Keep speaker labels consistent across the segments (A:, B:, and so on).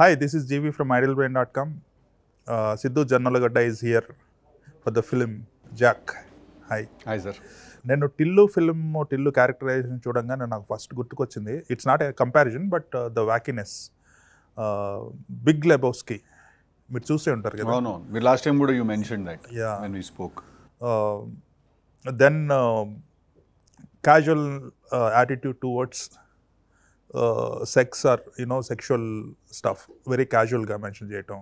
A: Hi, this is JV from idlebrain.com. Sidhu Jannalagadda is here for the film Jack. Hi.
B: Hi, sir.
A: నేను Tillu film Tillu characterisation చూడంగానే నాకు first గుర్తుకొచ్చింది. It's not a comparison but the wackiness. Big Lebowski మీరు చూసే ఉంటారు కదా.
B: No. Last time you mentioned that when we spoke.
A: Then casual attitude towards sex or sexual stuff very casual గా mention చేయటం,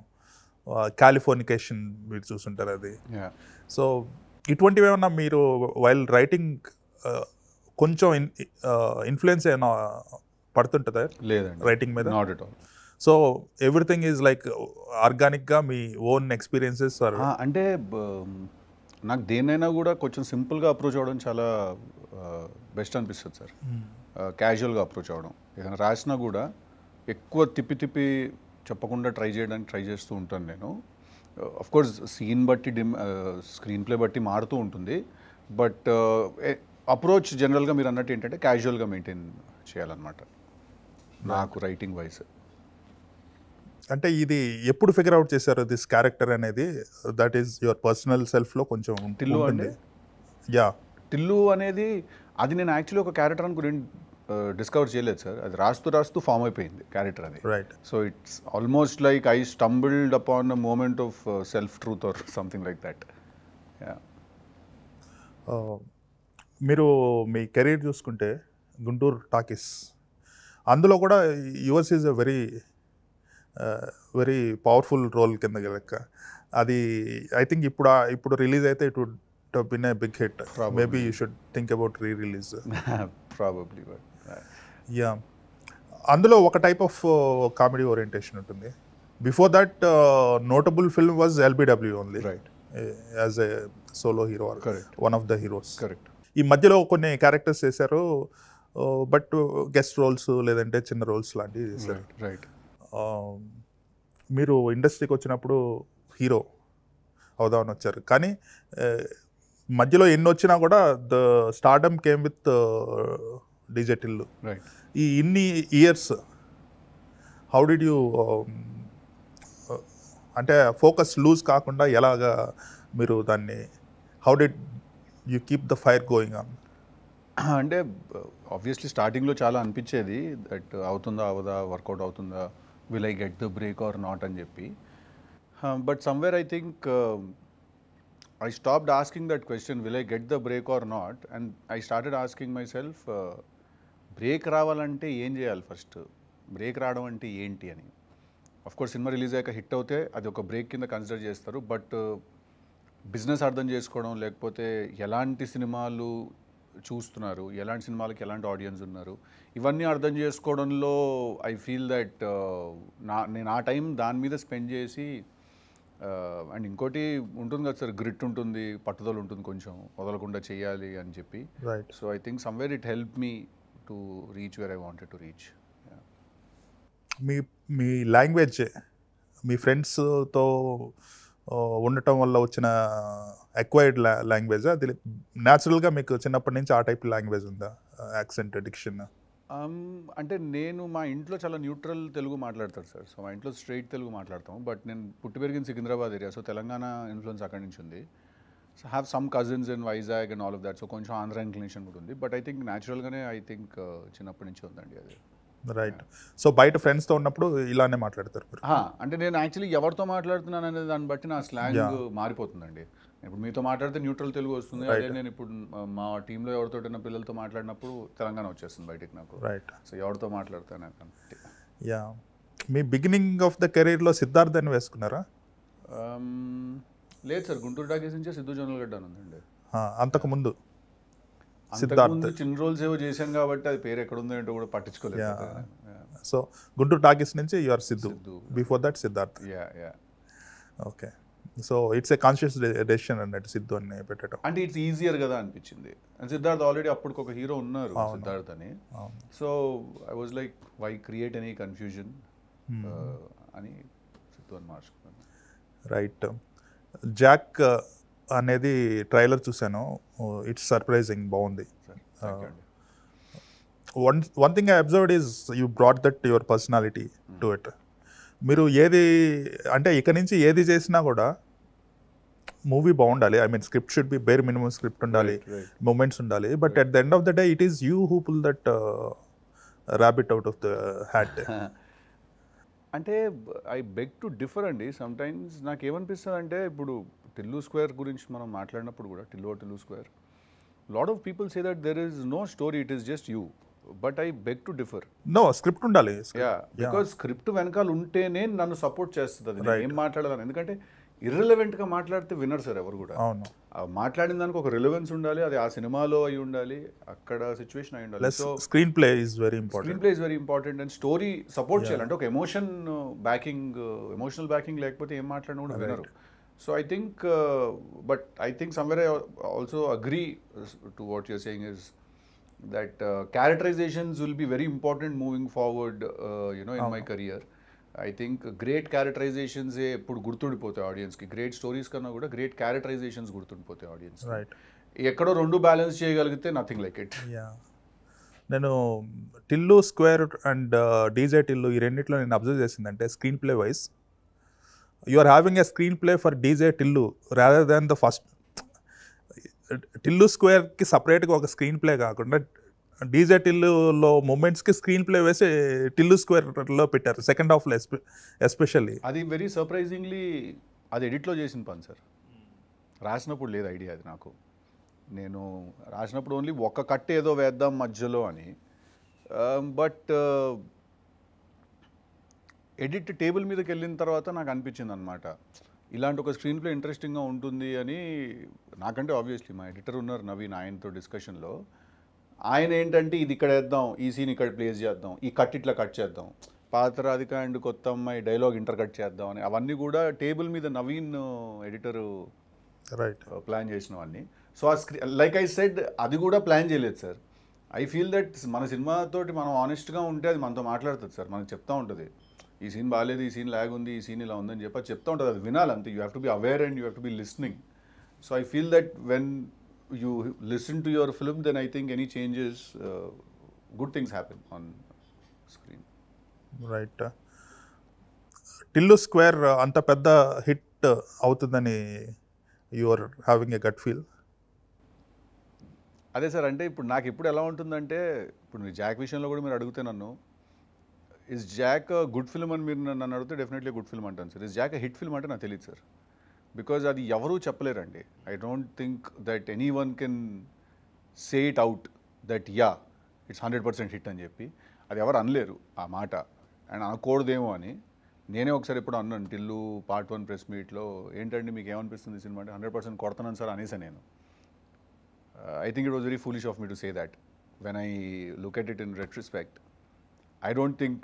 A: కాలిఫోర్నికేషన్ మీరు చూస్తుంటారు అది. సో ఇటువంటివి ఏమన్నా మీరు వైల్ రైటింగ్ కొంచెం ఇన్ఫ్లుయెన్స్ ఏమైనా పడుతుంటుందా
B: లేదండి,
A: రైటింగ్ మీద?
B: Not at all.
A: So everything is like ఆర్గానిక్గా మీ ఓన్ ఎక్స్పీరియన్సెస్?
B: అంటే నాకు దేన్నైనా కూడా కొంచెం సింపుల్గా అప్రోచ్ అవ్వడం చాలా బెస్ట్ అనిపిస్తుంది సార్. క్యాజువల్గా అప్రోచ్ అవ్వడం, ఏదైనా రాసినా కూడా ఎక్కువ తిప్పి చెప్పకుండా ట్రై చేస్తూ ఉంటాను నేను. అఫ్ కోర్స్ సీన్ బట్టి స్క్రీన్ ప్లే బట్టి మారుతూ ఉంటుంది, బట్ అప్రోచ్ జనరల్గా మీరు అన్నట్టు ఏంటంటే క్యాజువల్గా మెయింటైన్ చేయాలన్నమాట నాకు రైటింగ్ వైజ్.
A: అంటే ఇది ఎప్పుడు ఫిగర్ అవుట్ చేశారు దిస్ క్యారెక్టర్ అనేది? దట్ ఈస్ యువర్ పర్సనల్ సెల్ఫ్లో కొంచెం
B: టిల్లు అండి. టిల్లు అనేది అది నేను యాక్చువల్లీ ఒక క్యారెక్టర్ అనుకుని డిస్కవర్ చేయలేదు సార్. అది రాస్తూ ఫామ్ అయిపోయింది క్యారెక్టర్ అది.
A: Right.
B: So it's almost like I stumbled upon a moment of self truth or something like that.
A: మీరు మీ కెరీర్ చూసుకుంటే గుంటూరు టాకీస్, అందులో కూడా yours is a very powerful role కింద లెక్క. అది ఐ థింక్ ఇప్పుడు రిలీజ్ అయితే it would been a big hit. Probably. Maybe you should think about re-release.
B: Probably, but
A: yeah. అందులో ఒక టైప్ ఆఫ్ కామెడీ ఓరియంటేషన్ ఉంటుంది. Before that notable film was LBW only,
B: right,
A: as a solo hero, one of the heroes.
B: Correct.
A: ఈ మధ్యలో కొన్ని characters చేశారు, but guest roles లేదంటే చిన్న roles లాంటివి చేశారు.
B: రైట్.
A: మీరు ఇండస్ట్రీకి వచ్చినప్పుడు హీరో అవుదామని వచ్చారు, కానీ మధ్యలో ఎన్ని వచ్చినా కూడా the stardom came with DJ Tillu. ఈ ఇన్ని ఇయర్స్ హౌ డిడ్ యూ అంటే ఫోకస్ లూజ్ కాకుండా ఎలాగా మీరు దాన్ని, how did you keep the fire going on?
B: అంటే ఆబ్వియస్లీ స్టార్టింగ్లో చాలా అనిపించేది దట్ అవుతుందా అవదా, వర్కౌట్ అవుతుందా, will I get the break are not అని చెప్పి. But somewhere I think I stopped asking that question, will I get the break or not, and I started asking myself, break రావాలంటే ఏం చేయాలి, first break రావడం అంటే ఏంటి అని. Of course cinema release అయ్యాక హిట్ అవుతే అది ఒక బ్రేక్ కింద కన్సిడర్ చేస్తారు, బట్ బిజినెస్ అర్థం చేసుకోవడం, లేకపోతే ఎలాంటి సినిమాలు చూస్తున్నారు, ఎలాంటి సినిమాలకి ఎలాంటి ఆడియన్స్ ఉన్నారు, ఇవన్నీ అర్థం చేసుకోవడంలో ఐ ఫీల్ దట్ నేను ఆ టైం దాని మీద స్పెండ్ చేసి, అండ్ ఇంకోటి ఉంటుంది కదా సార్, గ్రిట్ ఉంటుంది, పట్టుదల ఉంటుంది, కొంచెం వదలకుండా చేయాలి అని చెప్పి.
A: Right.
B: So I think somewhere it help me to reach where I wanted to reach.
A: మీ లాంగ్వేజ్ మీ ఫ్రెండ్స్తో ఉండటం వల్ల వచ్చిన అక్వైర్డ్ లాంగ్వేజ్, అది న్యాచురల్గా మీకు చిన్నప్పటి నుంచి ఆ టైప్ లాంగ్వేజ్ ఉందా, యాక్సెంట్, డిక్షన్?
B: అంటే నేను మా ఇంట్లో చాలా న్యూట్రల్ తెలుగు మాట్లాడతారు సార్. సో మా ఇంట్లో స్ట్రైట్ తెలుగు మాట్లాడతాం, బట్ నేను పుట్టి పెరిగిన Secunderabad area, so Telangana influence అక్కడి నుంచి ఉంది. So have some cousins in Vizag and all of that, so కొంచెం ఆంధ్ర ఇంక్లినేషన్ కూడా ఉంది, బట్ ఐ థింక్ న్యాచురల్గానే ఐ థింక్ చిన్నప్పటి నుంచి ఉందండి అది.
A: రైట్. సో బయట ఫ్రెండ్స్తో ఉన్నప్పుడు ఇలానే మాట్లాడతారు?
B: అంటే నేను యాక్చువల్లీ ఎవరితో మాట్లాడుతున్నాను అనేది దాన్ని బట్టి నా స్లాంగ్ మారిపోతుందండి. ఇప్పుడు మీతో మాట్లాడితే న్యూట్రల్ తెలుగు వస్తుంది, అదే నేను ఇప్పుడు మా టీంలో ఎవరితోటైనా పిల్లలతో మాట్లాడినప్పుడు తెలంగాణ వచ్చేస్తుంది బయటికి నాకు.
A: రైట్.
B: సో ఎవరితో మాట్లాడతాను.
A: Yeah. Me beginning of the కెరీర్లో సిద్ధార్థ్ అని వేసుకున్నారా?
B: లేదు సార్, గుంటూరు టాకీస్ నుంచే సిద్ధు జొన్నలగడ్డ ఉందండి.
A: అంతకుముందు
B: సిద్ధార్థ్ చిన్న రోల్స్ ఏవో చేశాను కాబట్టి అది పేరు ఎక్కడ ఉందో ఏంటో కూడా పట్టించుకోలేదు.
A: సో గుంటూరు టాకీస్ నుంచి you are Siddhu, before that Siddharth. Okay. So it's a conscious decision అన్నట్టు సిద్ధు అని పెట్టడం,
B: అంటే ఇట్స్ ఈజియర్ కదా అనిపించింది. అండ్ సిద్ధార్థ్ ఆల్రెడీ అప్పటికి ఒక హీరో ఉన్నారు సిద్ధార్థ్ అని, so I was like why create any confusion అని సిద్ధు అని మార్చుకున్నాను.
A: రైట్. జాక్ అనేది ట్రైలర్ చూశాను, ఇట్స్ సర్ప్రైజింగ్, బాగుంది. One thing I observed is you brought that your personality to it. మీరు ఏది అంటే ఇక నుంచి ఏది చేసినా కూడా మూవీ బాగుండాలి. I mean script should be bare minimum script ఉండాలి, మూమెంట్స్ ఉండాలి. But at the end of the day it is you who pull that rabbit out of the hat.
B: అంటే ఐ బెగ్ టు డిఫర్ అండి. Sometimes నాకు ఏమనిపిస్తుంది అంటే, ఇప్పుడు Tillu square గురించి మనం మాట్లాడినప్పుడు కూడా, Tillu square, lot of people say that there is no story, it is just you. But I beg to differ.
A: No, script ఉండాలి.
B: బికాజ్ స్క్రిప్ట్ వెనకాల ఉంటేనే నన్ను సపోర్ట్ చేస్తుంది అది ఏం మాట్లాడాలని. ఎందుకంటే ఇర్రెలవెంట్గా మాట్లాడితే వినర్ సార్ ఎవరు కూడా. మాట్లాడిన దానికి ఒక రిలవెన్స్ ఉండాలి, అది ఆ సినిమాలో అయి ఉండాలి, అక్కడ సిచ్యువేషన్ అయి ఉండాలి. So
A: screen play is very important.
B: Screen play is very important and story support చేయాలంటే ఒక ఎమోషనల్ బ్యాకింగ్ లేకపోతే ఏం మాట్లాడినా కూడా వినరు. So I think, but I think somewhere I also agree to what you're saying is that characterizations will be very important moving forward, in my career. I think great characterizations ఎప్పుడు గుర్తుండిపోతాయి ఆడియన్స్కి. Great stories కన్నా కూడా great characterisations గుర్తుండిపోతాయి audience.
A: Right.
B: ఎక్కడో రెండు balance చేయగలిగితే nothing like it.
A: నేను Tillu square and DJ Tillu ఈ రెండిట్లో నేను అబ్జర్వ్ చేసిందంటే, screen play wise you are having a screen play for DJ Tillu rather than the first. Tillu స్క్వేర్కి సపరేట్గా ఒక స్క్రీన్ ప్లే కాకుండా డీజే టిల్లులో మూమెంట్స్కి స్క్రీన్ ప్లే వేసి టిల్లు స్క్వేర్లో పెట్టారు సెకండ్ హాఫ్లో ఎస్పెషల్లీ.
B: అది వెరీ సర్ప్రైజింగ్లీ అది ఎడిట్లో చేసిన పని సార్. రాసినప్పుడు లేదు ఐడియా అది నాకు. నేను రాసినప్పుడు ఓన్లీ ఒక్క కట్ ఏదో వేద్దాం మధ్యలో అని. బట్ ఎడిట్ టేబుల్ మీదకి వెళ్ళిన తర్వాత నాకు అనిపించింది అనమాట, ఇలాంటి ఒక స్క్రీన్ ప్లే ఇంట్రెస్టింగ్గా ఉంటుంది అని. నాకంటే ఆబ్వియస్లీ మా ఎడిటర్ ఉన్నారు నవీన్, ఆయనతో డిస్కషన్లో ఆయన ఏంటంటే, ఇది ఇక్కడ వేద్దాం, ఈ సీన్ ఇక్కడ ప్లేస్ చేద్దాం, ఈ కట్ ఇట్లా కట్ చేద్దాం, పాత రాధిక అండ్ కొత్త అమ్మాయి డైలాగ్ ఇంటర్ కట్ చేద్దాం అని, అవన్నీ కూడా టేబుల్ మీద నవీన్ ఎడిటరు ప్లాన్ చేసినవన్నీ. సో ఆ లైక్ ఐ సెడ్, అది కూడా ప్లాన్ చేయలేదు సార్. ఐ ఫీల్ దట్ మన సినిమాతోటి మనం ఆనెస్ట్గా ఉంటే అది మనతో మాట్లాడుతుంది సార్, మనకు చెప్తా ఉంటుంది ఈ సీన్ బాగాలేదు, ఈ సీన్ లాగ్ ఉంది, ఈ సీన్ ఇలా ఉందని చెప్పి చెప్తా ఉంటుంది. అది వినాలి అంతే. You have to be aware and you have to be listening. So I feel that when you listen to your film, then I think any changes, good things happen on screen.
A: Right. Tillu square అంత పెద్ద hit అవుతుందని you are having a gut feel?
B: అదే sir, అంటే ఇప్పుడు నాకు ఇప్పుడు ఎలా ఉంటుందంటే, ఇప్పుడు మీరు జాక్ విషయంలో కూడా మీరు అడిగితే నన్ను, ఇస్ జాక్ గుడ్ ఫిల్మ్ అని మీరు నన్ను అడిగితే డెఫినెట్లీ గుడ్ ఫిల్మ్ అంటాను sir. Is Jack hit film అంటే నాకు తెలియదు సార్. బికాజ్ అది ఎవరూ చెప్పలేరండి. I don't think that anyone can say it out that ya it's 100% hit అని చెప్పి. అది ఎవరు అనలేరు ఆ మాట, అండ్ అనకూడదేమో అని. నేనే ఒకసారి ఎప్పుడు అన్నాను టిల్లు పార్ట్ 1 ప్రెస్ మీట్లో, ఏంటంటే మీకు ఏమనిపిస్తుంది సినిమా అంటే, 100% కొడతాను సార్ అనేసాను నేను. I think it was very foolish of me to say that when I look at it in retrospect. I don't think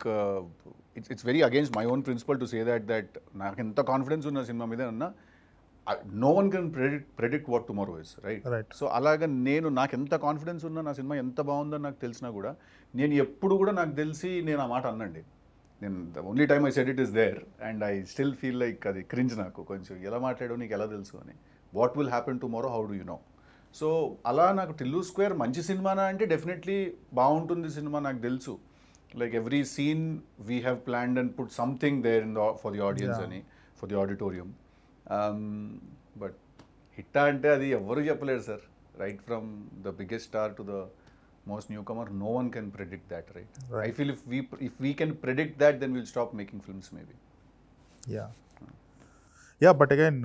B: it's very against my own principle to say that నాకు ఎంత confidence ఉన్న cinema మీద ఉన్నా, no one can predict what tomorrow is, right? So అలాగా నాకు ఎంత confidence ఉన్నా, నా సినిమా ఎంత బాగుందని నాకు తెలిసినా కూడా, నేను ఎప్పుడు కూడా నాకు తెలిసి నేను ఆ మాట అన్నండి. నేను the only time I said it is there and I still feel like అది క్రింజ్ నాకు కొంచెం. ఎలా మాట్లాడో నీకు ఎలా తెలుసు అని, what will happen tomorrow, how do you know. So అలా నాకు టిల్లు స్క్వేర్ మంచి సినిమానా అంటే డెఫినెట్లీ బాగుంటుంది సినిమా, నాకు తెలుసు. Like every scene we have planned and put something there for the audience and for the auditorium. But hit ante adi evvaru cheppaleru sir. Right from the biggest star to the most newcomer, no one can predict that, right? I feel if we can predict that, then we'll stop making films maybe.
A: Yeah, but again,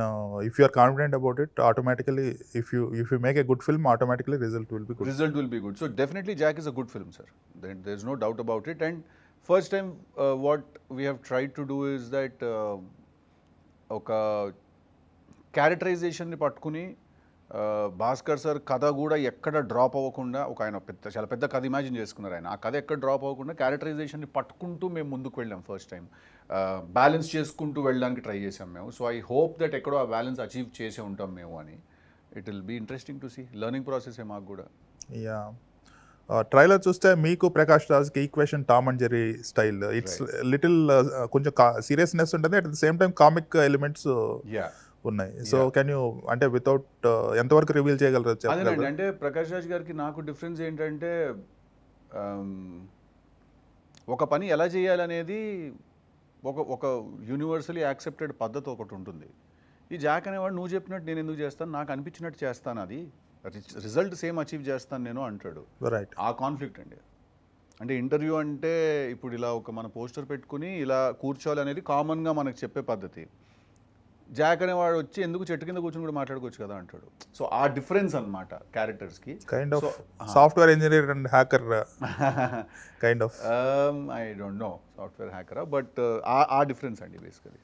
A: if you are confident about it, automatically, if you make a good film, automatically result will be good.
B: Result will be good. So definitely Jack is a good film, sir. There's no doubt about it. And first time, what we have tried to do is that oka characterization ni pattukuni Bhaskar sir కథ కూడా ఎక్కడ drop అవ్వకుండా, ఒక ఆయన చాలా పెద్ద కథ imagine చేసుకున్నారు ఆయన. ఆ కథ ఎక్కడ డ్రాప్ అవ్వకుండా క్యారెక్టరైజేషన్ని పట్టుకుంటూ మేము ముందుకు వెళ్ళాం. ఫస్ట్ టైం బ్యాలెన్స్ చేసుకుంటూ వెళ్ళడానికి ట్రై చేసాం మేము. సో ఐ హోప్ దట్ ఎక్కడో ఆ బ్యాలెన్స్ అచీవ్ చేసే ఉంటాం మేము అని. It will be interesting to see. Learning process మాకు కూడా.
A: ట్రైలర్ చూస్తే మీకు ప్రకాష్ రాజ్కి equation Tom and Jerry style. It's little కొంచెం సీరియస్నెస్ ఉంటుంది, at the same time comic elements ఉన్నాయి. సో కెన్ యూ అంటే వితౌట్ ఎంతవరకు రివీల్ చేయగలరు?
B: అదేనండి, అంటే ప్రకాష్ రాజ్ గారికి నాకు డిఫరెన్స్ ఏంటంటే, ఒక పని ఎలా చేయాలనేది ఒక యూనివర్సలీ యాక్సెప్టెడ్ పద్ధతి ఒకటి ఉంటుంది. ఈ జాక్ అనేవాడు నువ్వు చెప్పినట్టు నేను ఎందుకు చేస్తాను, నాకు అనిపించినట్టు చేస్తాను, అది రిజల్ట్ సేమ్ అచీవ్ చేస్తాను నేను అంటాడు.
A: రైట్.
B: ఆ కాన్ఫ్లిక్ట్ అండి. అంటే ఇంటర్వ్యూ అంటే ఇప్పుడు ఇలా ఒక మన పోస్టర్ పెట్టుకుని ఇలా కూర్చోవాలి అనేది కామన్గా మనకు చెప్పే పద్ధతి. జాక్ అనేవాడు వచ్చి ఎందుకు చెట్టు కింద కూర్చొని కూడా మాట్లాడుకోవచ్చు కదా అంటాడు. సో ఆ డిఫరెన్స్ అనమాట క్యారెక్టర్స్కి.
A: Kind of software engineer and hacker kind of.
B: I don't know software హ్యాకరా, బట్ ఆ డిఫరెన్స్ అండి బేసికలీ.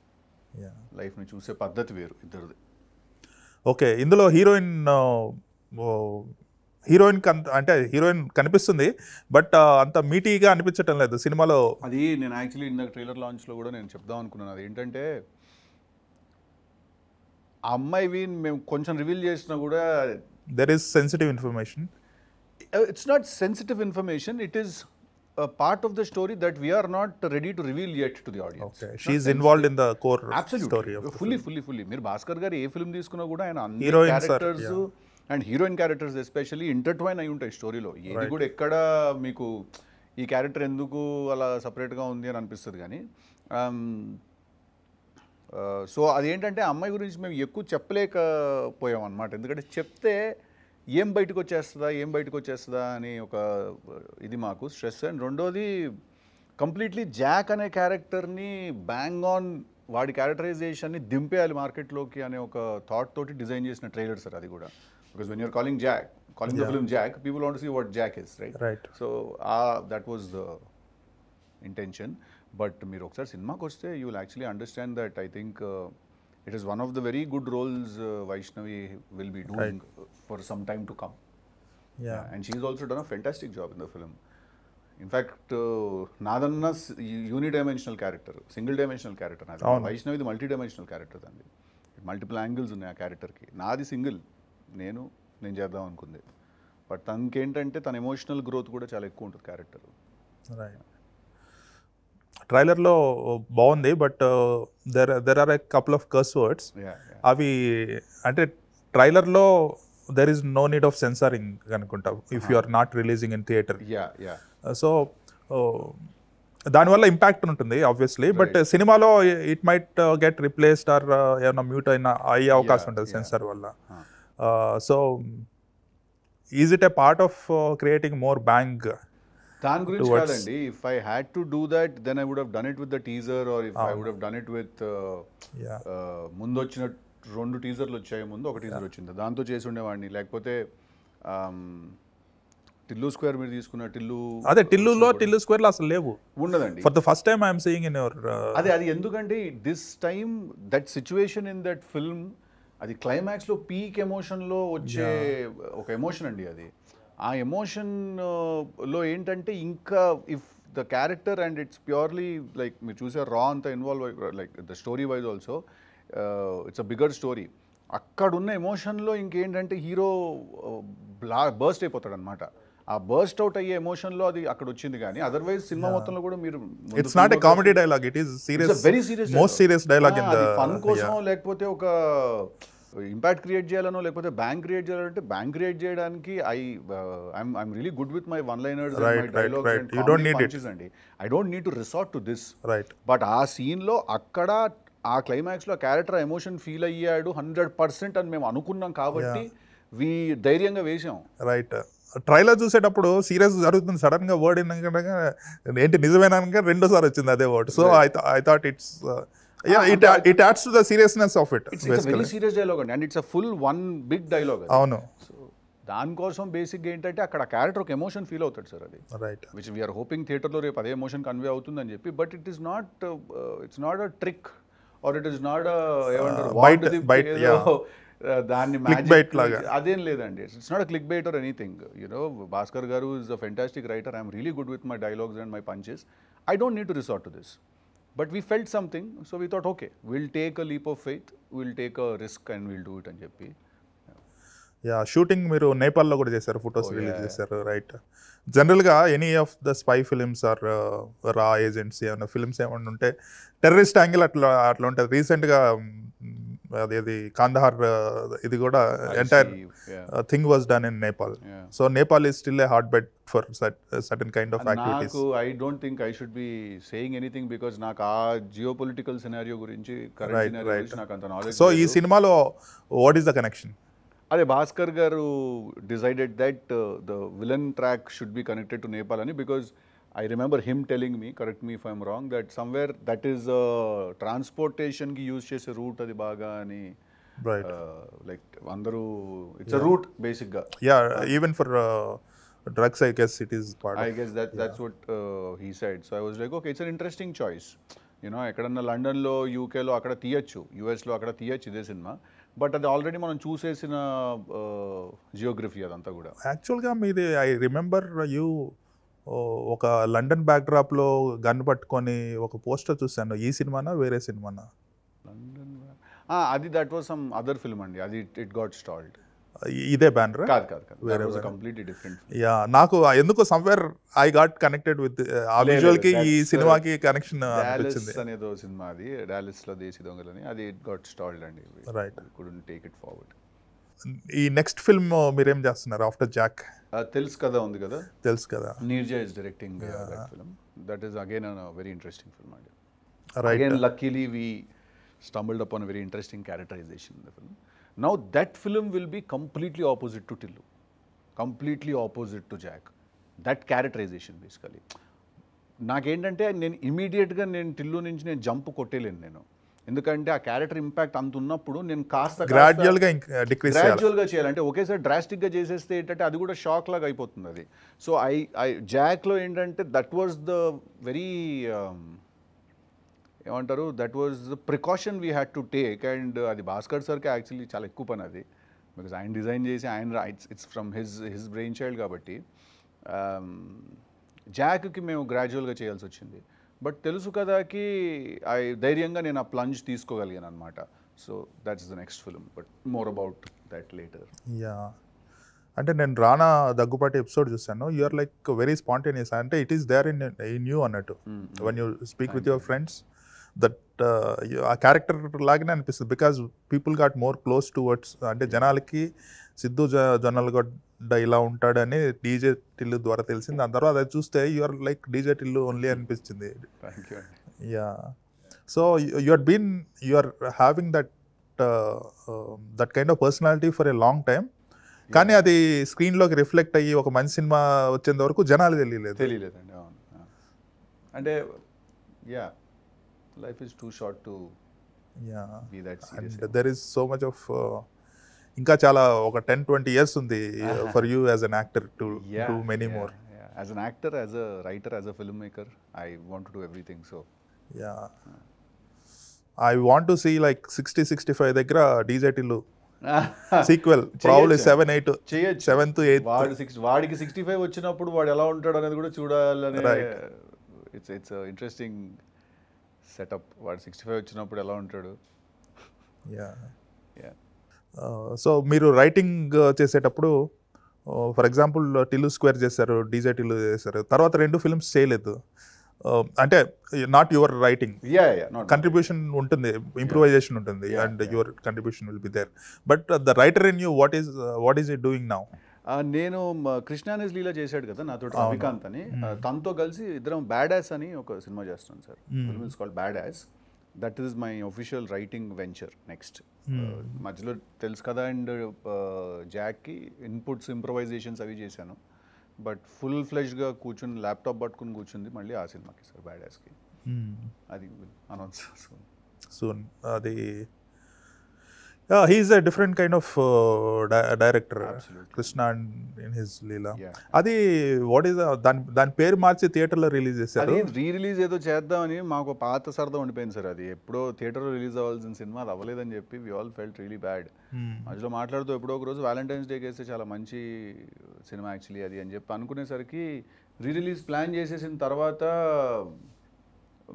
B: లైఫ్ని చూసే పద్ధతి వేరు ఇద్దరిది.
A: ఓకే, ఇందులో హీరోయిన్ అంటే హీరోయిన్ కనిపిస్తుంది బట్ అంత మీటీగా అనిపించటం లేదు సినిమాలో.
B: అది నేను యాక్చువల్లీ ఇందాక ట్రైలర్ లాంచ్లో కూడా నేను చెప్దాం అనుకున్నాను. అది ఏంటంటే ఆ అమ్మాయివి మేము కొంచెం రివీల్ చేసినా కూడా
A: there is sensitive information.
B: It's not sensitive information, it is part of the story that we are not ready to reveal yet to the audience.
A: Okay, she is involved in the core story of the
B: fully. మీరు భాస్కర్ గారు a film తీసుకున్నా కూడా ఆయన అన్ని
A: Heroines
B: characters and heroine characters especially intertwine అయి ఉంటాయి స్టోరీలో. ఏది కూడా ఎక్కడ మీకు ఈ క్యారెక్టర్ ఎందుకు అలా సపరేట్గా ఉంది అని అనిపిస్తుంది కానీ. సో అదేంటంటే అమ్మాయి గురించి మేము ఎక్కువ చెప్పలేకపోయాం అనమాట. ఎందుకంటే చెప్తే ఏం బయటకు వచ్చేస్తుందా అని ఒక ఇది మాకు స్ట్రెస్. అండ్ రెండోది కంప్లీట్లీ జాక్ అనే క్యారెక్టర్ని బ్యాంగ్ ఆన్ వాడి క్యారెక్టరైజేషన్ని దింపేయాలి మార్కెట్లోకి అనే ఒక థాట్ తోటి డిజైన్ చేసిన ట్రైలర్ సార్ అది కూడా. Because when you're calling the film Jack, people want to see what Jack is, right? So that was the intention. But మీరు ఒకసారి సినిమాకి వస్తే you will actually understand that I think it is one of the very good roles Vaishnavi will be doing for some time to come. And she's also done a fantastic job in the film. In fact, Nadanna's unidimensional character, single dimensional character. Vaishnavi the multi-dimensional character. Multiple angles ఉన్నాయి ఆ క్యారెక్టర్కి. నాది single, నేను చేద్దాం అనుకుంది. But తనకి ఏంటంటే తన ఎమోషనల్ గ్రోత్ కూడా చాలా ఎక్కువ ఉంటుంది క్యారెక్టర్.
A: రైట్. ట్రైలర్లో బాగుంది but there are a couple of curse words. అవి అంటే ట్రైలర్లో there is no need of censoring అనుకుంటా if you are not releasing in theatre. So దానివల్ల ఇంపాక్ట్ ఉంటుంది ఆబ్వియస్లీ, బట్ సినిమాలో it might get replaced or ఏమైనా మ్యూట్ అయ్యే అవకాశం ఉంటుంది సెన్సార్ వల్ల. So is it a part of creating more bang?
B: దాని గురించి కాదండి. If I had to do that then I would have done it with the teaser, or if I would have done it with ముందు వచ్చిన 2 టీజర్లు వచ్చాయి, ముందు ఒక teaser వచ్చింది, దాంతో చేసి ఉండేవాడిని. లేకపోతే టిల్లు స్క్వేర్ మీరు తీసుకున్న
A: టిల్లు స్క్వేర్లో అసలు లేవు,
B: ఉండదండి.
A: For the first time I'm seeing in your
B: అది ఎందుకంటే this time that situation in that film, అది క్లైమాక్స్లో పీక్ ఎమోషన్లో వచ్చే ఒక ఎమోషన్ అండి. అది ఆ ఎమోషన్లో ఏంటంటే ఇంకా if the character and it's purely like మీరు చూసే రా అంతా involve like the story wise also it's a bigger story. అక్కడున్న ఎమోషన్లో ఇంకేంటంటే హీరో బర్స్ట్ అయిపోతాడు అనమాట. ఆ బర్స్ట్ అవుట్ అయ్యే ఎమోషన్లో అది అక్కడ వచ్చింది. కానీ అదర్వైజ్ సినిమా మొత్తంలో కూడా మీరు
A: it's not a comedy dialogue, it is serious,
B: very serious,
A: most serious dialogue in the
B: fun కోసం, లేకపోతే ఒక ఇంపాక్ట్ క్రియేట్ చేయాలనో లేకపోతే బ్యాంక్ క్రియేట్ చేయాలంటే బ్యాంక్ క్రియేట్ చేయడానికి I'm really good with my one liners and my dialogues and punches అండి. I don't need to resort to this. But ఆ సీన్లో అక్కడ ఆ క్లైమాక్స్లో క్యారెక్టర్ ఎమోషన్ ఫీల్ అయ్యాడు 100% అని మేము అనుకున్నాం కాబట్టి ధైర్యంగా వేసాం.
A: రైట్. ట్రైలర్ చూసేటప్పుడు సీరియస్ జరుగుతుంది, సడన్ గా వర్డ్ ఏంటి నిజమేనా రెండోసారి వచ్చింది అదే word. So I thought it's it adds to the seriousness of it.
B: It's a very serious dialogue and it's a full one big dialogue.
A: అవును.
B: సో దానికోసం బేసిక్గా ఏంటంటే అక్కడ క్యారెక్టర్ ఒక ఎమోషన్ ఫీల్ అవుతాడు సార్, అది
A: రైట్,
B: విచ్ వీఆర్ హోపింగ్ థియేటర్లో రేపు అదే ఎమోషన్ కన్వే అవుతుందని చెప్పి. But it's not a trick or it is not దాన్ని మ్యాజిక్ లాగా అదేం లేదండి. It's not a click bait or anything. You know Bhaskar గారు is a fantastic writer. I'm really good with my dialogues and my punches. I don't need to resort to this. But we felt something, so we thought, okay, we'll take a leap of faith, we'll take a risk and we'll do it అని చెప్పి.
A: Shooting మీరు నేపాల్లో కూడా చేశారు, photos release చేశారు, right? జనరల్గా any of the spy films or రా agents ఏమైనా ఫిలిమ్స్ ఏమైనా ఉంటే టెర్రరిస్ట్ యాంగిల్ అట్లా ఉంటుంది. రీసెంట్గా అదేది కాందహార్ ఇది కూడా entire thing was done in Nepal. So Nepal is still a hotbed for certain kind of activities.
B: నాకు I don't think I should be saying anything because నాకు ఆ జియో పొలిటికల్ సినారియో గురించి కరెంట్ సినారియో గురించి నాకు అంత నాలెడ్జ్.
A: సో ఈ సినిమాలో what is the connection?
B: అదే భాస్కర్ గారు decided that the villain track should be connected to Nepal అని, because I remember him telling me, correct me if I'm wrong, that somewhere that is transportation ki use chese route adi baga ani,
A: right,
B: like andaru it's a route basic ga.
A: Yeah, even for drugs I guess it is part
B: I guess that's what he said. So I was like, okay, it's an interesting choice. You know, ఎక్కడన్నా లండన్లో యూకేలో అక్కడ తీయచ్చు, యూఎస్లో అక్కడ తీయచ్చు ఇదే cinema, but అది ఆల్రెడీ మనం చూసేసిన జియోగ్రఫీ అదంతా కూడా.
A: యాక్చువల్గా మీది ఐ రిమెంబర్ యూ ఒక లండన్ బ్యాక్డ్రాప్లో గన్ పట్టుకొని ఒక పోస్టర్ చూశాను. ఈ సినిమానా వేరే సినిమానా?
B: లండన్ అది that was some other film అండి, అది ఇట్ గాట్ స్టాల్డ్.
A: ఇదే బ్యానర్
B: కాదు, కంప్లీట్లీ డిఫరెంట్.
A: యా, నాకు ఎందుకు somewhere I got connected with ఆ విజువల్ కి ఈ సినిమాకి కనెక్షన్ అనిపించింది.
B: అనేదో సినిమా అది డాలస్ లో దేశీ దొంగలని, అది ఇట్ గాట్ స్టాల్డ్ అండి.
A: Right,
B: couldn't take it forward.
A: ఈ నెక్స్ట్ ఫిల్మ్ మీరేం చేస్తున్నారు ఆఫ్టర్ జాక్?
B: తెలుసు కదా ఉంది కదా,
A: తెలుసు కదా,
B: Neerja is directing that film. That is again a very interesting film అండి.
A: Right.
B: Again, luckily we stumbled upon a very interesting characterization in the film. Now that film will be completely opposite to Tillu, completely opposite to Jack. That characterization basically. నాకేంటంటే నేను ఇమీడియట్గా నేను టిల్లు నుంచి నేను jump కొట్టేలేను నేను, ఎందుకంటే ఆ క్యారెక్టర్ ఇంపాక్ట్ అంత ఉన్నప్పుడు నేను కాస్త
A: గ్రాడ్యువల్గా
B: చేయాలి. అంటే ఒకేసారి డ్రాస్టిక్గా చేసేస్తే ఏంటంటే అది కూడా షాక్ లాగా అయిపోతుంది అది. సో ఐ జాక్లో ఏంటంటే దట్ వాజ్ ద వెరీ ఏమంటారు, that was the precaution we had to take. And అది భాస్కర్ సార్కి యాక్చువల్లీ చాలా ఎక్కువ పని అది, బికాజ్ ఆయన డిజైన్ చేసి ఆయన it's from his brain child కాబట్టి. జాక్కి మేము గ్రాడ్యువల్గా చేయాల్సి వచ్చింది, బట్ తెలుసు కదాకి ధైర్యంగా నేను ఆ ప్లంజ్ తీసుకోగలిగాను అనమాట. So that's the next film, but more about that later.
A: Yeah, అంటే నేను రానా దగ్గుపాటి ఎపిసోడ్ చూసాను. You are like very spontaneous, అంటే it is there in you అన్నట్టు. When you speak with your friends that ఆ క్యారెక్టర్ లాగానే అనిపిస్తుంది, because people got more close towards. అంటే జనాలకి సిద్ధు జొన్నలగడ్డ ఇలా ఉంటాడని డీజే టిల్లు ద్వారా తెలిసింది. దాని తర్వాత అది చూస్తే you're like DJ Tillu only అనిపించింది. Yeah, so you're having that kind of personality for a long time. కానీ అది స్క్రీన్లోకి రిఫ్లెక్ట్ అయ్యి ఒక మంచి సినిమా వచ్చేంత వరకు జనాలు
B: తెలియలేదండి. అవును, అంటే yeah, life is too short to be that serious.
A: And there is so much of ఇంకా చాలా ఒక 10-20 years ఉంది for you as an actor to do many more.
B: As an actor, as a writer, as a filmmaker, I want to do everything. So
A: yeah, I want to see like 60-65 దగ్గర DJ Tillu sequel probably 7-8 7th 8th
B: వాడికి 65 వచ్చినప్పుడు వాడు ఎలా ఉంటాడు అనేది కూడా చూడాలని. It's interesting setup. వాడు 65 వచ్చినప్పుడు ఎలా ఉంటాడు.
A: సో మీరు రైటింగ్ చేసేటప్పుడు ఫర్ ఎగ్జాంపుల్ టిల్లు స్క్వేర్ చేశారు, డీజే టిల్లు చేశారు, తర్వాత 2 ఫిల్మ్స్ చేయలేదు. అంటే నాట్ యువర్ రైటింగ్, కంట్రిబ్యూషన్ ఉంటుంది, ఇంప్రూవైజేషన్ ఉంటుంది, and your contribution will be there. But the writer in you what is it doing now?
B: నేను కృష్ణానిస్ లీలా చేశాడు కదా నాతో రవికాంత్ అని, తనతో కలిసి ఇద్దరం బ్యాడ్ యాస్ అని ఒక సినిమా చేస్తున్నాను sir. Film is called bad as. That is my official writing venture next. మధ్యలో తెలుసు కదా, అండ్ జాక్కి ఇన్పుట్స్ ఇంప్రొవైజేషన్స్ అవి చేశాను, బట్ ఫుల్ ఫ్లెష్గా కూర్చుని ల్యాప్టాప్ పట్టుకుని కూర్చుంది మళ్ళీ ఆ సినిమాకి సార్, బ్యాడ్ యాస్కి. అది అనౌన్స్
A: సూన్. అది he's a different kind of director. Absolutely. Krishna in his Leela. అది వాట్ ఈస్ దాని పేరు మార్చి థియేటర్లో రిలీజ్ చేశారు.
B: అది రీ రిలీజ్ ఏదో చేద్దామని మాకు పాత సరదా ఉండిపోయింది సార్. అది ఎప్పుడో థియేటర్లో రిలీజ్ అవ్వాల్సిన సినిమా అది అవ్వలేదని చెప్పి we all felt really bad. మధ్యలో మాట్లాడుతూ ఎప్పుడో ఒక రోజు వ్యాలంటైన్స్ డేకి వేస్తే చాలా మంచి సినిమా యాక్చువల్లీ అది అని చెప్పి అనుకునేసరికి రీ రిలీజ్ ప్లాన్ చేసేసిన తర్వాత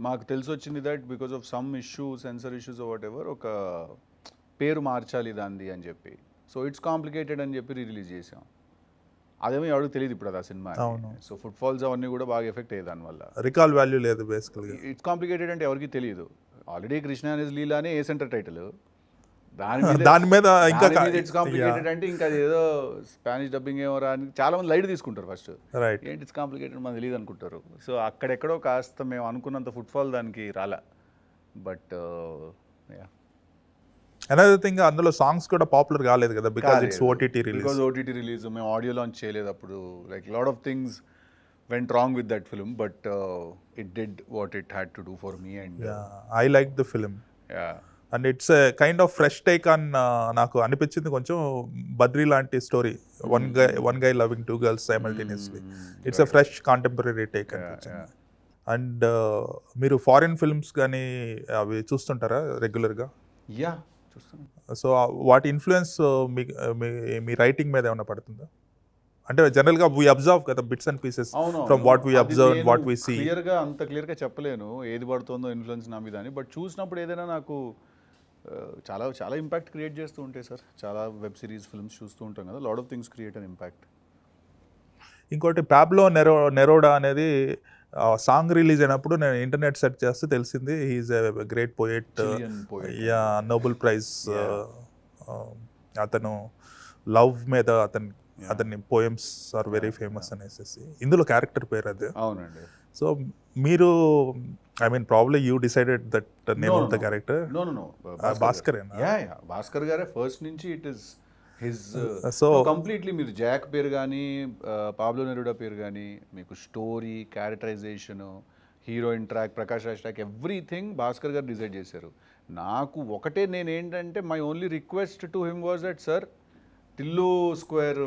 B: మాకు తెలిసి వచ్చింది that because of some issues, sensor issues what ever, ఒక పేరు మార్చాలి దాన్ని అని చెప్పి. సో ఇట్స్ కాంప్లికేటెడ్ అని చెప్పి రిలీజ్ చేసాం. అదేమో ఎవరికి తెలియదు ఇప్పుడు అది ఆ సినిమా. సో ఫుట్ ఫాల్స్ అవన్నీ కూడా బాగా ఎఫెక్ట్ అయ్యేది దానివల్ల.
A: రికాల్ వాల్యూ లేదు బేసికల్గా.
B: ఇట్స్ కాంప్లికేటెడ్ అంటే ఎవరికి తెలియదు. ఆల్రెడీ కృష్ణానిస్ లీలా అనే ఏ సెంటర్ టైటిల్,
A: దాని మీద ఇంకా
B: ఇట్స్ కాంప్లికేటెడ్ అంటే ఇంకా అది ఏదో స్పానిష్ డబ్బింగ్ ఏమో రాని చాలా మంది లైట్ తీసుకుంటారు ఫస్ట్.
A: రైట్.
B: ఏంటి ఇట్స్ కాంప్లికేటెడ్ మనకు తెలియదు అనుకుంటారు. సో అక్కడెక్కడో కాస్త మేము అనుకున్నంత ఫుట్ఫాల్ దానికి రాలా. బట్
A: అనదర్ థింగ్, అందులో సాంగ్స్ కూడా పాపులర్ కాలేదు కదా, because it's OTT release.
B: Because OTT release మేము ఆడియో లాంచ్ చేయలేదు అప్పుడు. Like lot of things went wrong with that film, but it did what it had to do for me. And
A: I like the film and it's kind of fresh take on. నాకు అనిపించింది కొంచెం బద్రీ లాంటి story, one guy loving two girls simultaneously. It's a fresh contemporary take అనిపించింది. And మీరు foreign films కానీ అవి చూస్తుంటారా రెగ్యులర్గా?
B: Yeah, చూస్తాను.
A: సో వాటి ఇన్ఫ్లుయెన్స్ మీ రైటింగ్ మీద ఏమైనా పడుతుందా? అంటే జనరల్గా వీ అబ్జర్వ్ కదా bits and pieces from what we observe, what we see.
B: అంత క్లియర్గా చెప్పలేను ఏది పడుతుందో ఇన్ఫ్లుయెన్స్ నా మీద అని. బట్ చూసినప్పుడు ఏదైనా నాకు చాలా చాలా ఇంపాక్ట్ క్రియేట్ చేస్తూ ఉంటాయి సార్. చాలా వెబ్ సిరీస్, ఫిల్మ్స్ చూస్తూ ఉంటాం కదా, lot of things create an impact.
A: ఇంకోటి పాబ్లో నెరోడా అనేది సాంగ్ రిలీజ్ అయినప్పుడు నేను ఇంటర్నెట్ సెర్చ్ చేస్తే తెలిసింది he is a great poet. Yeah, Nobel prize. అతను లవ్ మీద అతని పోయమ్స్ ఆర్ వెరీ ఫేమస్ అనేసి. ఇందులో క్యారెక్టర్ పేరు అది.
B: అవునండి.
A: సో మీరు, I mean probably you decided that name of the character?
B: No,
A: భాస్కరేనా?
B: యా, భాస్కర్ గారే ఫస్ట్ నుంచి. It is his.
A: So
B: completely మీరు జాక్ పేరు కానీ, పాబ్లో నెరూడా పేరు కానీ, మీకు story, characterization, heroine track, Prakash Raj track, everything Bhaskar garu decide చేశారు. నాకు ఒకటే, నేను ఏంటంటే my only request to him was that sir, Tillu square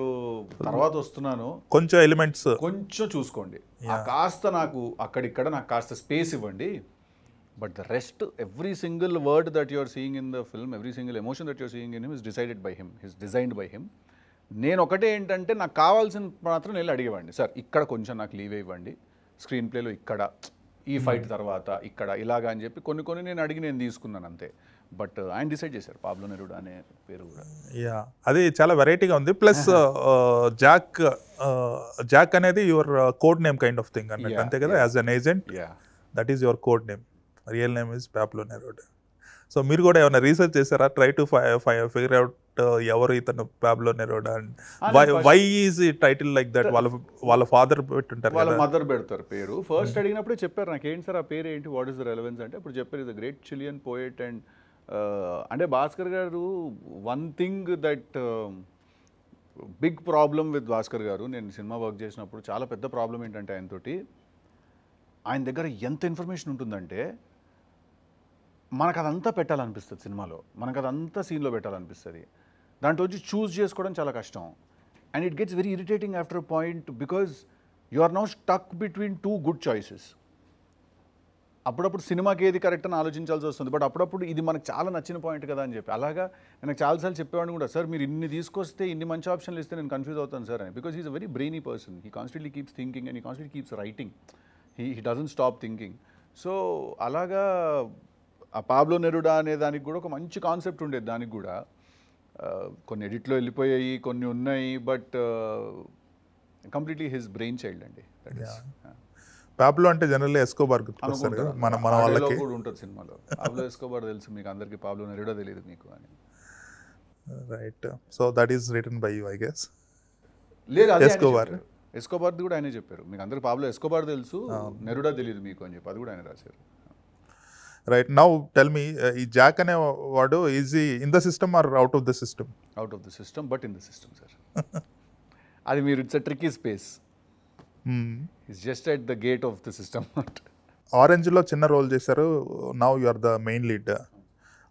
B: తర్వాత వస్తున్నాను,
A: కొంచెం ఎలిమెంట్స్
B: కొంచెం చూసుకోండి, కాస్త నాకు అక్కడిక్కడ నాకు కాస్త స్పేస్ ఇవ్వండి. But the rest, every single word that you are seeing in the film, every single emotion that you are seeing in him is decided by him, is designed by him. నేను ఒకటే ఏంటంటే నాకు కావాల్సిన మాత్రం నేను అడిగేవాడిని, sir ఇక్కడ కొంచెం నాకు లీవ్ ఇవ్వండి, స్క్రీన్ ప్లేలో ఇక్కడ ఈ ఫైట్ తర్వాత ఇక్కడ ఇలాగా అని చెప్పి కొన్ని నేను అడిగి నేను తీసుకున్నాను అంతే. బట్ ఆయన డిసైడ్ చేశారు పాబ్లో నెరూడా అనే పేరు కూడా.
A: యా, అది చాలా వెరైటీగా ఉంది. ప్లస్ జాక్ అనేది your code name kind of thing అన్నట్టు, అంతే కదా? As an agent, that is your code name. Real name is Pablo నెరూడా. So మీరు కూడా ఏమైనా రీసెర్చ్ చేశారా? ట్రై టు ఫిగర్ అవుట్ ఎవరు ఇతను Pablo Neruda and why is ఈ టైటిల్ లైక్ దట్? వాళ్ళ ఫాదర్ పెట్టుంటారు,
B: వాళ్ళ మదర్ పెడతారు పేరు. ఫస్ట్ అడిగినప్పుడే చెప్పారు నాకు, ఏంటి సార్ ఆ పేరు ఏంటి, వాట్ ఈస్ ద రెలవెన్స్ అంటే అప్పుడు చెప్పారు, is the great Chilean poet. And అంటే Bhaskar garu, one thing that big problem with Bhaskar garu, నేను సినిమా వర్క్ చేసినప్పుడు చాలా పెద్ద ప్రాబ్లం ఏంటంటే ఆయనతోటి, ఆయన దగ్గర ఎంత ఇన్ఫర్మేషన్ ఉంటుందంటే మనకు అదంతా పెట్టాలనిపిస్తుంది సినిమాలో, మనకు అదంతా సీన్లో పెట్టాలనిపిస్తుంది. దాంట్లో వచ్చి చూస్ చేసుకోవడం చాలా కష్టం. And it gets very irritating after a point, because you are now stuck between two good choices. అప్పుడప్పుడు సినిమాకి ఏది కరెక్ట్ అని ఆలోచించాల్సి వస్తుంది, బట్ అప్పుడప్పుడు ఇది మనకు చాలా నచ్చిన పాయింట్ కదా అని చెప్పి. అలాగా నేను చాలాసార్లు చెప్పేవాడిని కూడా, సార్ మీరు ఇన్ని తీసుకొస్తే, ఇన్ని మంచి ఆప్షన్లు ఇస్తే నేను కన్ఫ్యూజ్ అవుతాను సార్ అని. Because is a very brainy person, he constantly keeps thinking and he constantly keeps writing, he doesn't stop thinking. So అలాగా ఆ పాబ్లో నెరూడా అనే దానికి కూడా ఒక మంచి కాన్సెప్ట్ ఉండేది. దానికి కూడా కొన్ని ఎడిట్లో వెళ్ళిపోయాయి, కొన్ని ఉన్నాయి, but completely his brain child అండి.
A: పాబ్లో అంటే జనరల్లీ ఎస్కోబార్ గుర్తుకొస్తారు కదా మన వాళ్ళకి.
B: కూడా ఉంటుంది సినిమాలో, పాబ్లో ఎస్కోబార్ తెలుసు మీకు అందరికీ, పాబ్లో నెరూడా తెలియదు మీకు అని.
A: Right. So that is written by you, I guess.
B: లేదు, ఎస్కోబార్ది కూడా ఆయనే చెప్పారు. మీకు అందరికి పాబ్లో ఎస్కోబార్ తెలుసు, నెరూడా తెలియదు మీకు అని చెప్పి, అది కూడా ఆయన రాశారు.
A: రైట్. నౌ టెల్ మీ, ఈ జాక్ అనే వాడు is in the system or out of the system?
B: Out of the system, but in the system sir. అది మీరు, it's a tricky space. It's just at the gate of the system.
A: ఆరెంజ్లో చిన్న role చేశారు, now you are the main lead.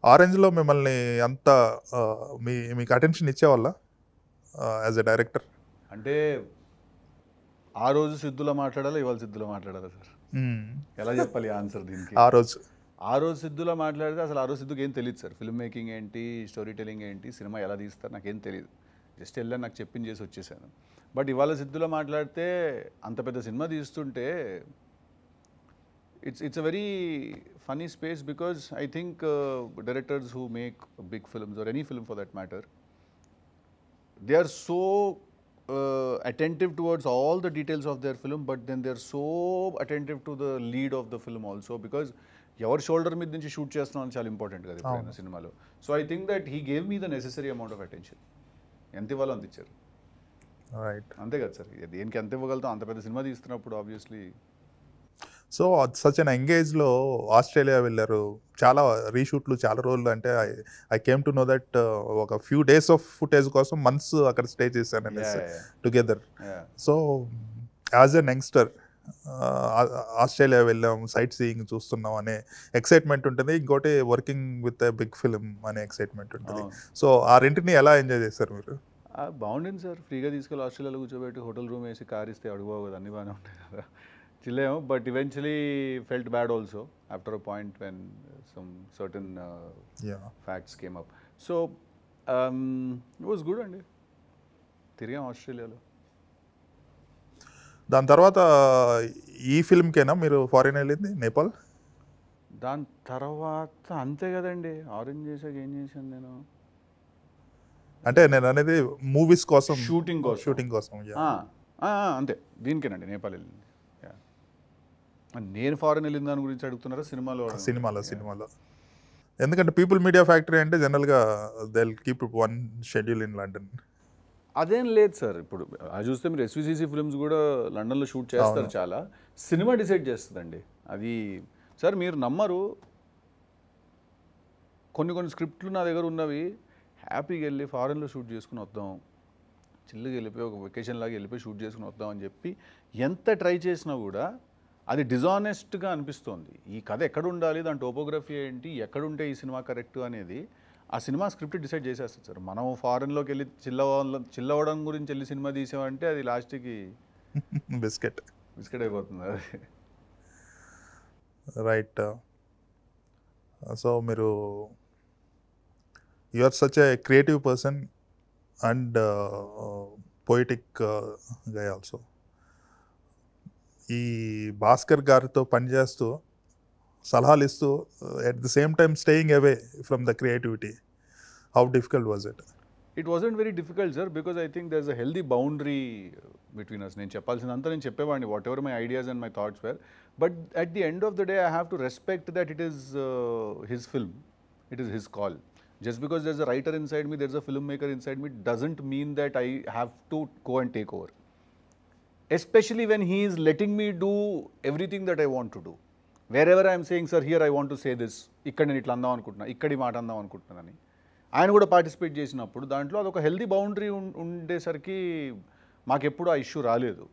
A: ఆరెంజ్లో మిమ్మల్ని అంత మీకు attention ఇచ్చేవాళ్ళ యాజ్ ఎ డైరెక్టర్?
B: అంటే ఆ రోజు సిద్ధులో మాట్లాడాలా, ఇవాళ సిద్ధులో మాట్లాడాలా సార్? ఎలా చెప్పాలి ఆన్సర్ దీనికి? ఆ రోజు సిద్ధులో మాట్లాడితే అసలు ఆ రోజు సిద్ధుకి ఏం తెలియదు సార్. ఫిల్మ్ మేకింగ్ ఏంటి, స్టోరీ టెలింగ్ ఏంటి, సినిమా ఎలా తీస్తారు నాకేం తెలియదు. జస్ట్ వెళ్ళాను, నాకు చెప్పింది చేసి వచ్చేసాను. బట్ ఇవాళ సిద్ధులో మాట్లాడితే అంత పెద్ద సినిమా తీస్తుంటే it's a very funny space, because I think directors who make big films, or any film for that matter, they are so attentive towards all the details of their film, but then they are so attentive to the lead of the film also, because ఎవరి shoulder మీద నుంచి shoot చేస్తున్నాం చాలా important కదా ఎప్పుడైనా సినిమాలో. So I think that he gave me the necessary amount of attention. ఎంత ఇవ్వాలో అంత ఇచ్చారు.
A: రైట్.
B: అంతే కదా సార్, దేనికి ఎంత ఇవ్వగలుగుతాం అంత పెద్ద సినిమా తీస్తున్నప్పుడు ఆబ్వియస్లీ.
A: సో సచ్ అన్ ఎంగేజ్లో ఆస్ట్రేలియా వెళ్ళారు, చాలా రీషూట్లు, చాలా రోజులు. అంటే I came to know that ఒక ఫ్యూ డేస్ ఆఫ్ ఫుటేజ్ కోసం మంత్స్ అక్కడ స్టే చేశాను together. So as an youngster Australia వెళ్ళాం, సైట్ సీయింగ్ చూస్తున్నాం అనే ఎక్సైట్మెంట్ ఉంటుంది, ఇంకోటి working with a big film అనే ఎక్సైట్మెంట్ ఉంటుంది. సో ఆ రెంటిని ఎలా ఎంజాయ్ చేశారు మీరు?
B: బాగుండింది సార్, ఫ్రీగా తీసుకెళ్ళి ఆస్ట్రేలియాలో కూర్చోబెట్టి హోటల్ రూమ్ వేసి కార్ ఇస్తే అడుగు కదా, అన్నీ బాగానే ఉంటాయి కదా, చిల్లేము. But eventually felt bad also after a point when some certain facts came up. So it was good అండి, తిరిగాం ఆస్ట్రేలియాలో.
A: దాని తర్వాత ఈ ఫిల్మ్కేనా మీరు ఫారిన్ వెళ్ళింది, నేపాల్?
B: దాని తర్వాత అంతే కదండి, ఆరెంజ్ చేసాక ఏం చేశాను నేను,
A: అంటే నేను అనేది మూవీస్ కోసం,
B: షూటింగ్
A: కోసం.
B: అంతే, దీనికేనండి నేపాల్ వెళ్ళింది. నేను ఫారెన్ వెళ్ళిన దాని గురించి అడుగుతున్నారా
A: సినిమాలో? ఎందుకంటే పీపుల్ మీడియా ఫ్యాక్టరీ అంటే జనరల్గా they will keep one schedule in London.
B: అదేం లేదు సార్, ఇప్పుడు అది చూస్తే మీరు ఎస్విసిసి ఫిల్మ్స్ కూడా లండన్లో షూట్ చేస్తారు, చాలా. సినిమా డిసైడ్ చేస్తుందండి అది. సార్ మీరు నమ్మరు, కొన్ని స్క్రిప్ట్లు నా దగ్గర ఉన్నవి, హ్యాపీగా వెళ్ళి ఫారెన్లో షూట్ చేసుకుని వద్దాం, చిల్లుగా వెళ్ళిపోయి ఒక వెకేషన్ లాగా వెళ్ళిపోయి షూట్ చేసుకుని వద్దాం అని చెప్పి ఎంత ట్రై చేసినా కూడా అది డిజానెస్ట్గా అనిపిస్తోంది. ఈ కథ ఎక్కడ ఉండాలి, దాని టోపోగ్రఫీ ఏంటి, ఎక్కడుంటే ఈ సినిమా కరెక్ట్ అనేది ఆ సినిమా స్క్రిప్ట్ డిసైడ్ చేసేస్తుంది సార్. మనం ఫారెన్లోకి వెళ్ళి చిల్లవడం గురించి వెళ్ళి సినిమా తీసామంటే అది లాస్ట్కి బిస్కెట్ అయిపోతుంది అది.
A: రైట్. సో మీరు you are such a creative person and poetic guy also. ఈ భాస్కర్ గారితో పనిచేస్తూ సలహాలు ఇస్తూ at the same time staying away from the creativity, how difficult was it?
B: It wasn't very difficult sir, because I think there is a healthy boundary between us. నేను చెప్పాల్సినంత నేను చెప్పేవాడిని, whatever my ideas and my thoughts were. But at the end of the day I have to respect that it is his film, it is his call. Just because there's a writer inside me, there's a filmmaker inside me, doesn't mean that I have to go and take over. Especially when he is letting me do everything that I want to do. Wherever I am saying, sir, here I want to say this, ఇక్కడ నేను ఇట్లా అందాం అనుకుంటున్నా, ఇక్కడి మాట అందాం అనుకుంటున్నానని ఆయన కూడా పార్టిసిపేట్ చేసినప్పుడు దాంట్లో అదొక హెల్దీ బౌండరీ ఉండేసరికి మాకెప్పుడు ఆ ఇష్యూ రాలేదు.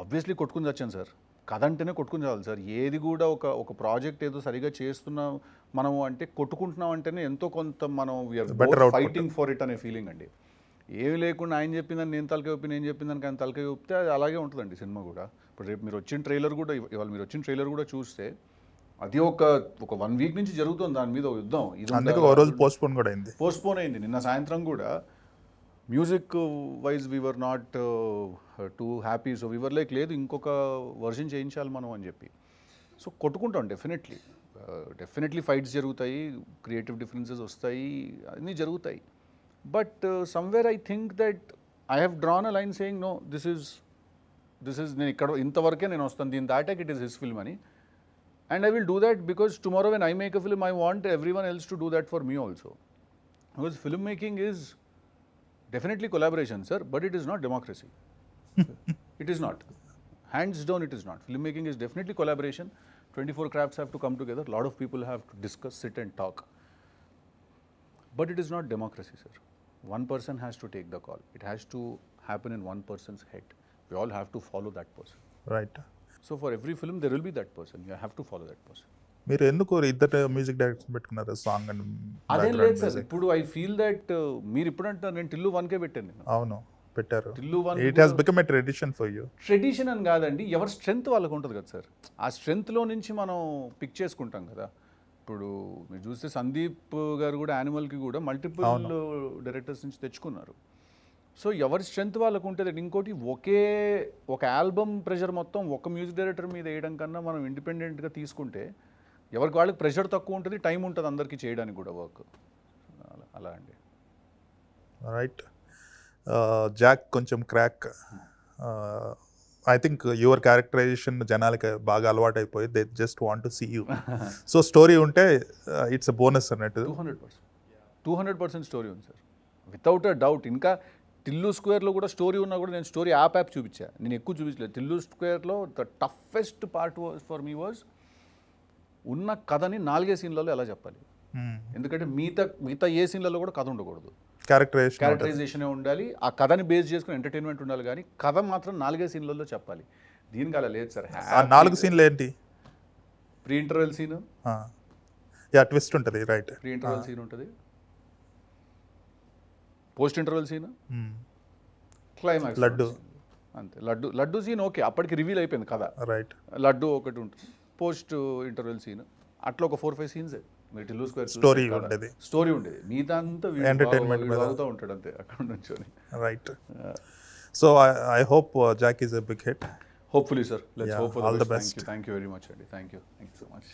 B: ఆబ్వియస్లీ కొట్టుకుని వచ్చాను సార్, కథ అంటేనే కొట్టుకుని చాలు సార్. ఏది కూడా ఒక ప్రాజెక్ట్ ఏదో సరిగా చేస్తున్నాం మనము అంటే కొట్టుకుంటున్నాం అంటేనే ఎంతో కొంత మనం వీఆర్ ఫైటింగ్ ఫర్ ఇట్ అనే ఫీలింగ్ అండి. ఏమి లేకుండా ఆయన చెప్పిందని నేను తలకాయ ఊపి, నేను చెప్పిందని ఆయన తలకాయ ఊపితే అది అలాగే ఉంటుందండి సినిమా కూడా. ఇప్పుడు రేపు మీరు వచ్చిన ట్రైలర్ కూడా, ఇవాళ మీరు వచ్చిన ట్రైలర్ కూడా చూస్తే అది ఒక 1 వీక్ నుంచి జరుగుతుంది దాని మీద యుద్ధం.
A: ఇది పోస్ట్పోన్
B: అయింది నిన్న సాయంత్రం కూడా. Music wise we're not too happy, so we're like లేదు ఇంకొక వర్షన్ చేయించాలి మనం అని చెప్పి. సో కొట్టుకుంటాం డెఫినెట్లీ ఫైట్స్ జరుగుతాయి, క్రియేటివ్ డిఫరెన్సెస్ వస్తాయి, అన్నీ జరుగుతాయి. But somewhere I think that I have drawn a line saying no, this is నేను ఇక్కడ ఇంతవరకే నేను వస్తాను, దీని దాటాక ఇట్ ఈస్ హిస్ ఫిల్మ్ అని. And I will do that because tomorrow when I make a film I want every one else to do that for me also. Because film making is definitely collaboration, sir, but it is not democracy. It is not. Hands down, it is not. Filmmaking is definitely collaboration. 24 crafts have to come together. A lot of people have to discuss, sit and talk. But it is not democracy, sir. One person has to take the call. It has to happen in one person's head. We all have to follow that person.
A: Right.
B: So for every film, there will be that person. You have to follow that person.
A: మీరు ఎందుకు ఇద్దరు music directors పెట్టుకున్నారు song and?
B: అదేం లేదు sir, ఇప్పుడు I feel that మీరు ఇప్పుడు అంటారు, నేను టిల్లు 1కే పెట్టాను నేను.
A: అవును పెట్టారు.
B: Tillu 1
A: it has become a tradition for you.
B: Tradition అని కాదండి, ఎవరి స్ట్రెంగ్త్ వాళ్ళకు ఉంటుంది కదా సార్. ఆ స్ట్రెంగ్త్లో నుంచి మనం పిక్ చేసుకుంటాం కదా. ఇప్పుడు మీరు చూస్తే సందీప్ గారు కూడా యానిమల్కి కూడా మల్టిపుల్ డైరెక్టర్స్ నుంచి తెచ్చుకున్నారు. సో ఎవరి స్ట్రెంగ్త్ వాళ్ళకు ఉంటుంది. ఇంకోటి ఒక ఆల్బమ్ ప్రెషర్ మొత్తం ఒక మ్యూజిక్ డైరెక్టర్ మీద వేయడం కన్నా మనం ఇండిపెండెంట్గా తీసుకుంటే ఎవరికి వాళ్ళకి ప్రెషర్ తక్కువ ఉంటుంది, టైం ఉంటుంది అందరికీ చేయడానికి కూడా వర్క్. అలా అండి.
A: రైట్. జాక్ కొంచెం crack I think your characterization జనాలకి బాగా అలవాటు అయిపోయి they just want to see you. So story ఉంటే ఇట్స్ అ బోనస్ అన్నట్టు.
B: 200% స్టోరీ ఉంది సార్, వితౌట్ అ డౌట్. ఇంకా టిల్లు స్క్వేర్లో కూడా స్టోరీ ఉన్నా కూడా నేను స్టోరీ యాప్ చూపించా, నేను ఎక్కువ చూపించలేదు. టిల్లు స్క్వేర్లో the toughest part for me was ఉన్న కథని 4 సీన్లలో ఎలా చెప్పాలి. ఎందుకంటే మిగతా ఏ సీన్లలో కూడా కథ ఉండకూడదు, క్యారెక్టరైజేషన్ ఉండాలి, ఆ కథని బేస్ చేసుకుని ఎంటర్టైన్మెంట్ ఉండాలి, కానీ కథ మాత్రం 4 సీన్లలో చెప్పాలి. దీనికి అలా లేదు సార్.
A: 4 సీన్లు ఏంటి?
B: ప్రీ ఇంటర్వెల్ సీన్,
A: ట్విస్ట్ ఉంటుంది, రైట్?
B: ప్రీ ఇంటర్వెల్ సీన్ ఉంటుంది, post interval scene, climax,
A: laddu
B: అంతే. లడ్డు సీన్ ఓకే, అప్పటికి రివీల్ అయిపోయింది కదా,
A: రైట్.
B: లడ్డు ఒకటి ఉంటుంది, పోస్ట్ ఇంటర్వెల్ సీన్, అట్లా ఒక 4-5 సీన్స్ మీరు టిల్లు స్క్వేర్
A: స్టోరీ ఉండేది,
B: మిగతా అంతా
A: ఎంటర్టైన్మెంట్
B: అవుతూ ఉంటాడు అంతే అక్కడ నుంచి.
A: Right. So I hope Jack is a big hit.
B: Hopefully sir, let's hope for
A: all
B: the
A: the
B: best.
A: best.
B: Thank you very much అండి, థ్యాంక్ యూ సో మచ్.